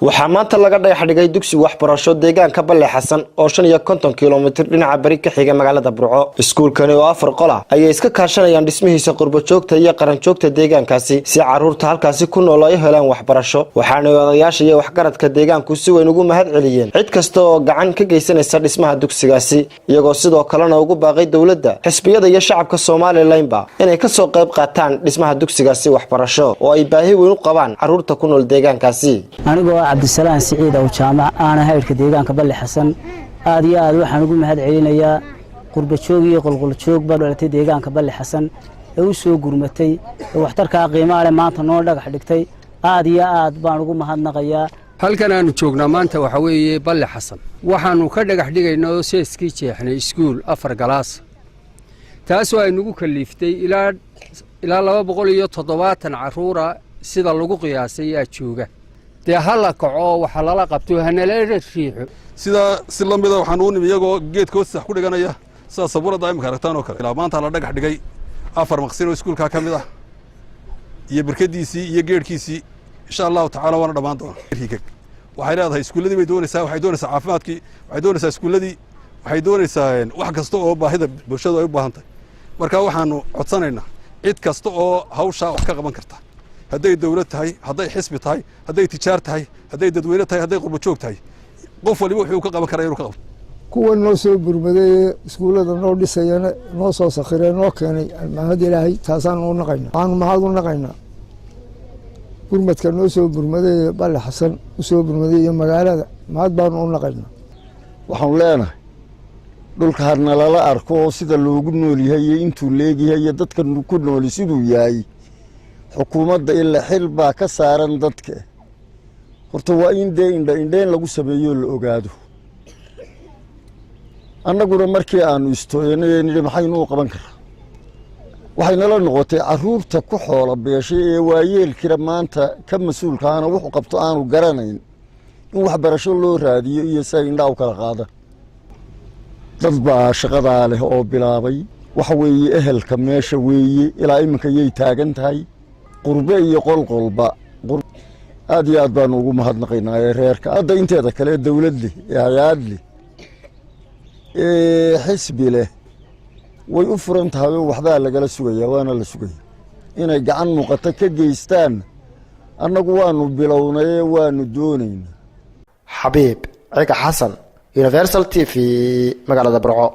waxaa maanta laga dhagaxdhigay dugsi waxbarasho deegaanka Balle Xasan oo 50 kiiloomitir dhinaca bari ka xiga magaalada Burco. Iskuulkani oo 4 qol ah ayay iska kaashanayaan dhismihiisa qurbo joogta iyo qaran joogta deegaankaasi si caruurta halkaasi ku nool ay helaan waxbarasho. Waxaana odayaasha iyo waxgaradka deegaanku si weyn ugu mahad celiyeen cid kasta oo gacan ka geysanaysa dhismaha dugsigaasi, iyagoo sidoo kalena ugu baaqay dawladda, xisbiyada iyo shacabka Soomaaliland inay ka soo qayb qaataan dhismaha dugsigaasi waxbarasho oo ay baahi weyn u qabaan caruurta ku nool deegaankaasi. Cabdisalaan Siciid oo jaamac aana heerka deegaanka Balle Xasan aad iyo aad waxaan ugu mahad celinayaa qurbo joog iyo qolqol joog baa dhalatay deegaanka Balle Xasan ee u soo gurmatay waxtarka qiimaha leh maanta noo dhagax dhigtay. aad iyo aad baan ugu mahadnaqayaa. halkan aanu joognaa maanta waxa weeye Balle Xasan waxaanu ka dhagax dhigaynaa seeskii jeexnay iskuul 4 galaas taasoo ay nagu kaliftay ilaa 270 caruura sida lagu qiyaasay yaa jooga. dee hala kaco waxa lala qabto hanala riixo sida si lamida waxaan u nimi iyagoo geedka sax ku dhiganaya sida sabuurada imka aragtaan oo kale ilaa maanta la dhagax dhigay 4 maqsin oo iskuulka ka mid ah iyo barkadiisii iyo geedkiisii insha Allah taala wana dhamaan doona. waxay leedahay iskuuladii bay doonaysaa, waxay doonaysaa caafimaadkii, waxay doonaysaa iskuuladii, waxay doonaysaa wax kasta oo baahida bulshada ay u baahan tahay. marka waxaanu codsanaynaa cid kasta oo hawsha wax ka qaban karta, hadday dawlad tahay, hadday xisbi tahay, hadday tijaar tahay, hadday dadweyne tahay, hadday qurbo joog tahay, qof waliba wuxuu ka qaban karaa inuu ka qabto. kuwa noo soo gurmaday iskuulada noo dhisayana noo soo sakhireen noo keenay mahad Ilaahay taasaan u naqaynaa. aan mahad u naqaynaa gurmadka noo soo gurmaday Balle Xasan u soo gurmaday iyo magaalada mahad baan u naqaynaa. waxaan leenahay dhulka hadna lala arko sida loogu nool yahay intuu leeyahay iyo dadka ku nool siduu yahay. xukuumadda ilaa xil baa ka saaran dadka. horta waa in indhayn lagu sameeyo la ogaado. annaguna markii aanu istooyanay maxaynu u qaban karaa? waxay nala noqotay caruurta ku xoola beeshay ee waayeelkira maanta ka mas'uulka ahna wuxuu qabto aanu garanayn in waxbarasho loo raadiyo iyo say indhaa u kala qaada. dad baa shaqadaa leh oo bilaabay. waxa weeye ehelka meesha weeye ilaa iminka yay taagan tahay. qurbe iyo qolqolba aad iyo aad baan ugu mahadnaqaynaa reerka. hadda inteeda kale dawladda hay'ad leh xisbi leh way u furan tahay oo waxba lagala sugayaa, waana la sugayaa inay gacan muuqata ka geystaan. annagu waanu bilownay waanu doonaynaa. Xabiib Ciga Xasan, Universal TV, magaalada Burco.